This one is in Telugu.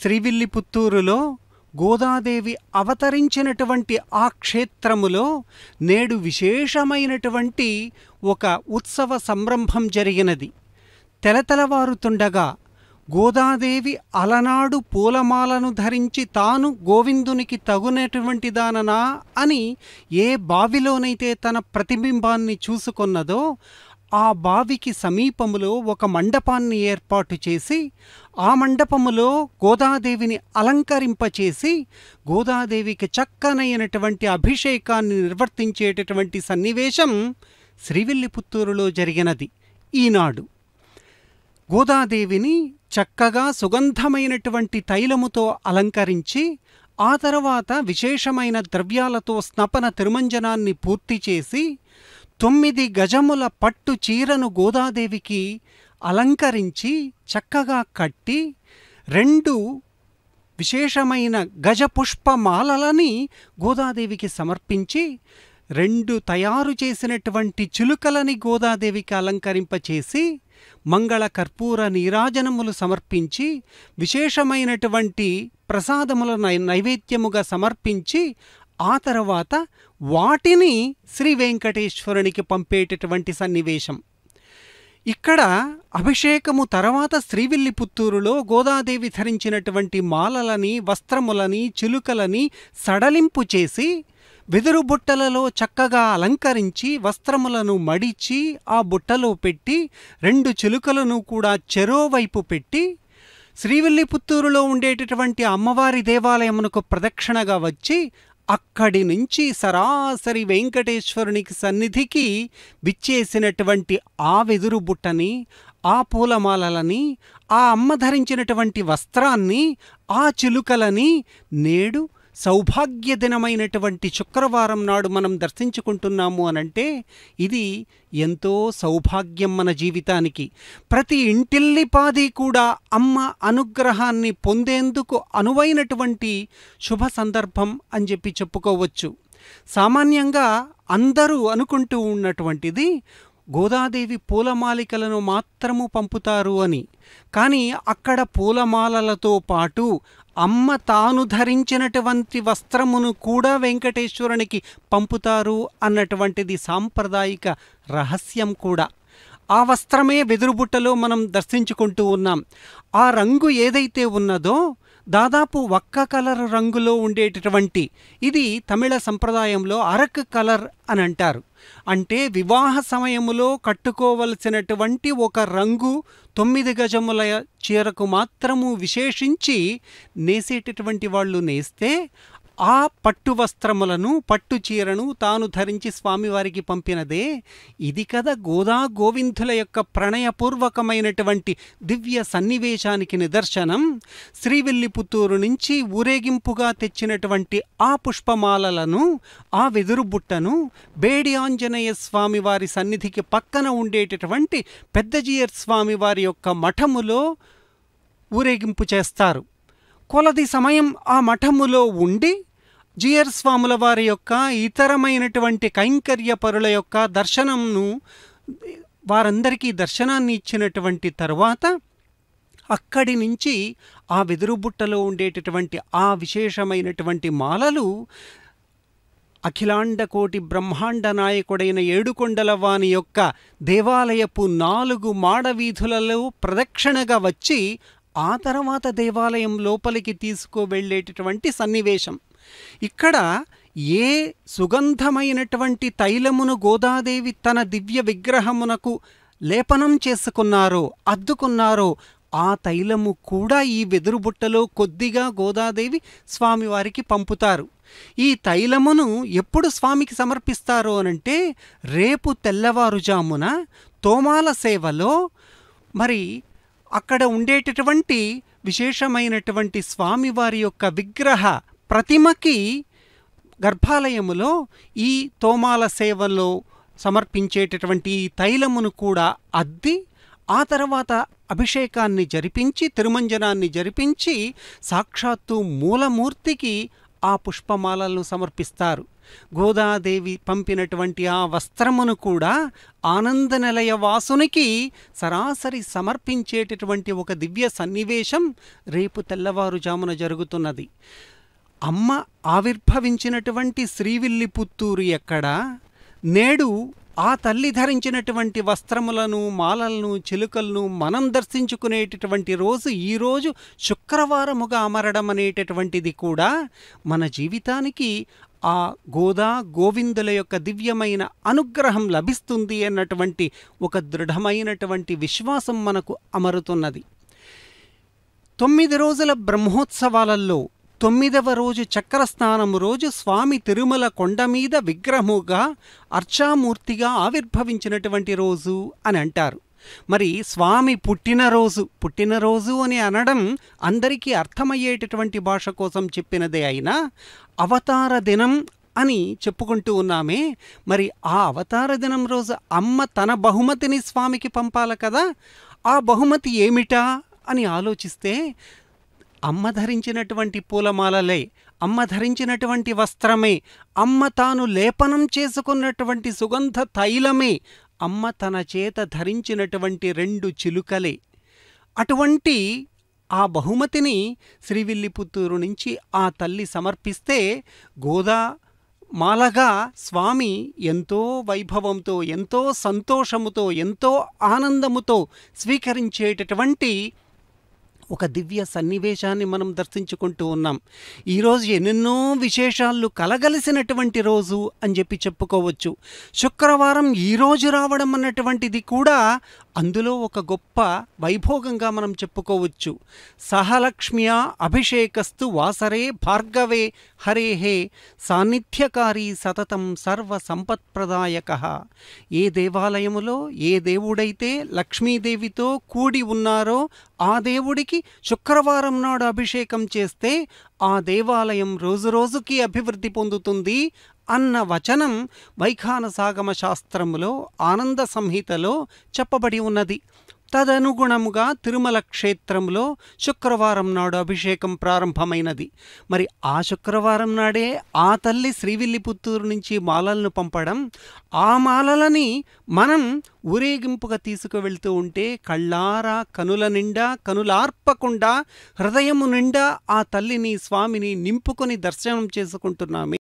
శ్రీవిల్లిపుత్తూరులో గోదాదేవి అవతరించినటువంటి ఆ క్షేత్రములో నేడు విశేషమైనటువంటి ఒక ఉత్సవ సంరంభం జరిగినది. తెలతెలవారుతుండగా గోదాదేవి అలనాడు పూలమాలను ధరించి తాను గోవిందునికి తగునటువంటి దాననా అని ఏ బావిలోనైతే తన ప్రతిబింబాన్ని చూసుకొన్నదో ఆ బావికి సమీపములో ఒక మండపాన్ని ఏర్పాటు చేసి ఆ మండపములో గోదాదేవిని అలంకరింపచేసి గోదాదేవికి చక్కనైనటువంటి అభిషేకాన్ని నిర్వర్తించేటటువంటి సన్నివేశం శ్రీవిల్లిపుత్తూరులో జరిగినది. ఈనాడు గోదాదేవిని చక్కగా సుగంధమైనటువంటి తైలముతో అలంకరించి ఆ తర్వాత విశేషమైన ద్రవ్యాలతో స్నపన తిరుమంజనాన్ని పూర్తి చేసి 9 గజముల పట్టు చీరను గోదాదేవికి అలంకరించి చక్కగా కట్టి 2 విశేషమైన గజపుష్పమాలలని గోదాదేవికి సమర్పించి 2 తయారు చేసినటువంటి చిలుకలని గోదాదేవికి అలంకరింపచేసి మంగళ కర్పూర నీరాజనములు సమర్పించి విశేషమైనటువంటి ప్రసాదముల నైవేద్యముగా సమర్పించి ఆ తర్వాత వాటిని శ్రీ వెంకటేశ్వరునికి పంపేటటువంటి సన్నివేశం. ఇక్కడ అభిషేకము తర్వాత శ్రీవిల్లిపుత్తూరులో గోదాదేవి ధరించినటువంటి మాలలని వస్త్రములని చిలుకలని సడలింపు చేసి వెదురు బుట్టలలో చక్కగా అలంకరించి వస్త్రములను మడిచి ఆ బుట్టలో పెట్టి 2 చిలుకలను కూడా చెరోవైపు పెట్టి శ్రీవిల్లిపుత్తూరులో ఉండేటటువంటి అమ్మవారి దేవాలయమునకు ప్రదక్షిణగా వచ్చి అక్కడి నుంచి సరాసరి వెంకటేశ్వరునికి సన్నిధికి విచ్చేసినటువంటి ఆ వెదురు బుట్టని ఆ పూలమాలలని ఆ అమ్మ ధరించినటువంటి వస్త్రాన్ని ఆ చిలుకలని నేడు సౌభాగ్య దినమైనటువంటి శుక్రవారం నాడు మనం దర్శించుకుంటున్నాము అనంటే ఇది ఎంతో సౌభాగ్యం మన జీవితానికి. ప్రతి ఇంటిల్లిపాది కూడా అమ్మ అనుగ్రహాన్ని పొందేందుకు అనువైనటువంటి శుభ సందర్భం అని చెప్పుకోవచ్చు. సామాన్యంగా అందరూ అనుకుంటూ ఉన్నటువంటిది గోదాదేవి పూలమాలికలను మాత్రము పంపుతారు అని. కానీ అక్కడ పూలమాలలతో పాటు అమ్మ తాను ధరించినటువంటి వస్త్రమును కూడా వెంకటేశ్వరునికి పంపుతారు అన్నటువంటిది సాంప్రదాయిక రహస్యం కూడా. ఆ వస్త్రమే వెదురుబుట్టలో మనం దర్శించుకుంటూ ఉన్నాం. ఆ రంగు ఏదైతే ఉన్నదో దాదాపు ఒక్క కలర్ రంగులో ఉండేటటువంటి ఇది తమిళ సంప్రదాయంలో అరకు కలర్ అని అంటారు. అంటే వివాహ సమయములో కట్టుకోవలసినటువంటి ఒక రంగు 9 గజముల చీరకు మాత్రము విశేషించి నేసేటటువంటి వాళ్ళు నేస్తే ఆ పట్టు వస్త్రములను పట్టు చీరను తాను ధరించి స్వామివారికి పంపినదే. ఇది కదా గోదా గోవిందుల యొక్క ప్రణయపూర్వకమైనటువంటి దివ్య సన్నివేశానికి నిదర్శనం. శ్రీవిల్లిపుత్తూరు నుంచి ఊరేగింపుగా తెచ్చినటువంటి ఆ పుష్పమాలలను ఆ వెదురు బుట్టను బేడి ఆంజనేయ స్వామివారి సన్నిధికి పక్కన ఉండేటటువంటి పెద్దజీయర్ స్వామివారి యొక్క మఠములో ఊరేగింపు చేస్తారు. కొలది సమయం ఆ మఠములో ఉండి జియర్ స్వాముల వారి యొక్క ఇతరమైనటువంటి కైంకర్యపరుల యొక్క దర్శనంను వారందరికీ దర్శనాన్ని ఇచ్చినటువంటి తరువాత అక్కడి నుంచి ఆ వెదురుబుట్టలో ఉండేటటువంటి ఆ విశేషమైనటువంటి మాలలు అఖిలాండకోటి బ్రహ్మాండ నాయకుడైన ఏడుకొండలవాని యొక్క దేవాలయపు 4 మాడవీధులలో ప్రదక్షిణగా వచ్చి ఆ తర్వాత దేవాలయం లోపలికి తీసుకువెళ్ళేటటువంటి సన్నివేశం. ఇక్కడ ఏ సుగంధమైనటువంటి తైలమును గోదాదేవి తన దివ్య విగ్రహమునకు లేపనం చేసుకున్నారో అద్దుకున్నారో ఆ తైలము కూడా ఈ వెదురుబుట్టలో కొద్దిగా గోదాదేవి స్వామివారికి పంపుతారు. ఈ తైలమును ఎప్పుడు స్వామికి సమర్పిస్తారు అనంటే రేపు తెల్లవారుజామున తోమాల సేవలో మరి అక్కడ ఉండేటటువంటి విశేషమైనటువంటి స్వామివారి యొక్క విగ్రహ ప్రతిమకి గర్భాలయములో ఈ తోమాల సేవలో సమర్పించేటటువంటి ఈ తైలమును కూడా అద్ది ఆ తర్వాత అభిషేకాన్ని జరిపించి తిరుమంజనాన్ని జరిపించి సాక్షాత్తు మూలమూర్తికి ఆ పుష్పమాలలను సమర్పిస్తారు. గోదాదేవి పంపినటువంటి ఆ వస్త్రమును కూడా ఆనంద నిలయ వాసునికి సరాసరి సమర్పించేటటువంటి ఒక దివ్య సన్నివేశం రేపు తెల్లవారుజామున జరుగుతున్నది. అమ్మ ఆవిర్భవించినటువంటి శ్రీవిల్లిపుత్తూరు ఎక్కడ, నేడు ఆ తల్లి ధరించినటువంటి వస్త్రములను, మాలలను, చిలుకలను మనం దర్శించుకునేటటువంటి రోజు ఈరోజు శుక్రవారముగా అమరడం అనేటటువంటిది కూడా మన జీవితానికి ఆ గోదా గోవిందుల యొక్క దివ్యమైన అనుగ్రహం లభిస్తుంది అన్నటువంటి ఒక దృఢమైనటువంటి విశ్వాసం మనకు అమరుతున్నది. 9 రోజుల బ్రహ్మోత్సవాలలో 9వ రోజు చక్రస్నానము రోజు స్వామి తిరుమల కొండ మీద విగ్రహముగా అర్చామూర్తిగా ఆవిర్భవించినటువంటి రోజు అని అంటారు. మరి స్వామి పుట్టినరోజు అని అనడం అందరికీ అర్థమయ్యేటటువంటి భాష కోసం చెప్పినదే అయినా అవతార దినం అని చెప్పుకుంటూ ఉన్నామే. మరి ఆ అవతార దినం రోజు అమ్మ తన బహుమతిని స్వామికి పంపాలి కదా. ఆ బహుమతి ఏమిటా అని ఆలోచిస్తే అమ్మ ధరించినటువంటి పూలమాలలే, అమ్మ ధరించినటువంటి వస్త్రమే, అమ్మ తాను లేపనం చేసుకున్నటువంటి సుగంధ తైలమే, అమ్మ తన చేత ధరించినటువంటి 2 చిలుకలే. అటువంటి ఆ బహుమతిని శ్రీవిల్లిపుత్తూరు నుంచి ఆ తల్లి సమర్పిస్తే గోదా మాలగా స్వామి ఎంతో వైభవంతో, ఎంతో సంతోషముతో, ఎంతో ఆనందముతో స్వీకరించేటటువంటి ఒక దివ్య సన్నివేశాన్ని మనం దర్శించుకుంటూ ఉన్నాం. ఈరోజు ఎన్నెన్నో విశేషాలు కలగలిసినటువంటి రోజు అని చెప్పి చెప్పుకోవచ్చు. శుక్రవారం ఈరోజు రావడం అన్నటువంటిది కూడా అందులో ఒక గొప్ప వైభోగంగా మనం చెప్పుకోవచ్చు. సహలక్ష్మ్యా అభిషేకస్తు వాసరే భార్గవే హరేహే సాన్నిధ్యకారీ సతతం సర్వ సంపత్ప్రదాయకః. ఏ దేవాలయములో ఏ దేవుడైతే లక్ష్మీదేవితో కూడి ఉన్నారో ఆ దేవుడికి శుక్రవారం నాడు అభిషేకం చేస్తే ఆ దేవాలయం రోజురోజుకి అభివృద్ధి పొందుతుంది అన్న వచనం వైఖానసాగమ శాస్త్రములో ఆనంద సంహితలో చెప్పబడి ఉన్నది. తదనుగుణముగా తిరుమల క్షేత్రంలో శుక్రవారం నాడు అభిషేకం ప్రారంభమైనది. మరి ఆ శుక్రవారం నాడే ఆ తల్లి శ్రీవిల్లిపుత్తూరు నుంచి మాలలను పంపడం, ఆ మాలలని మనం ఊరేగింపుగా తీసుకువెళ్తూ ఉంటే కళ్ళారా కనుల నిండా కనులార్పకుండా హృదయము నిండా ఆ తల్లిని స్వామిని నింపుకొని దర్శనం చేసుకుంటున్నామే.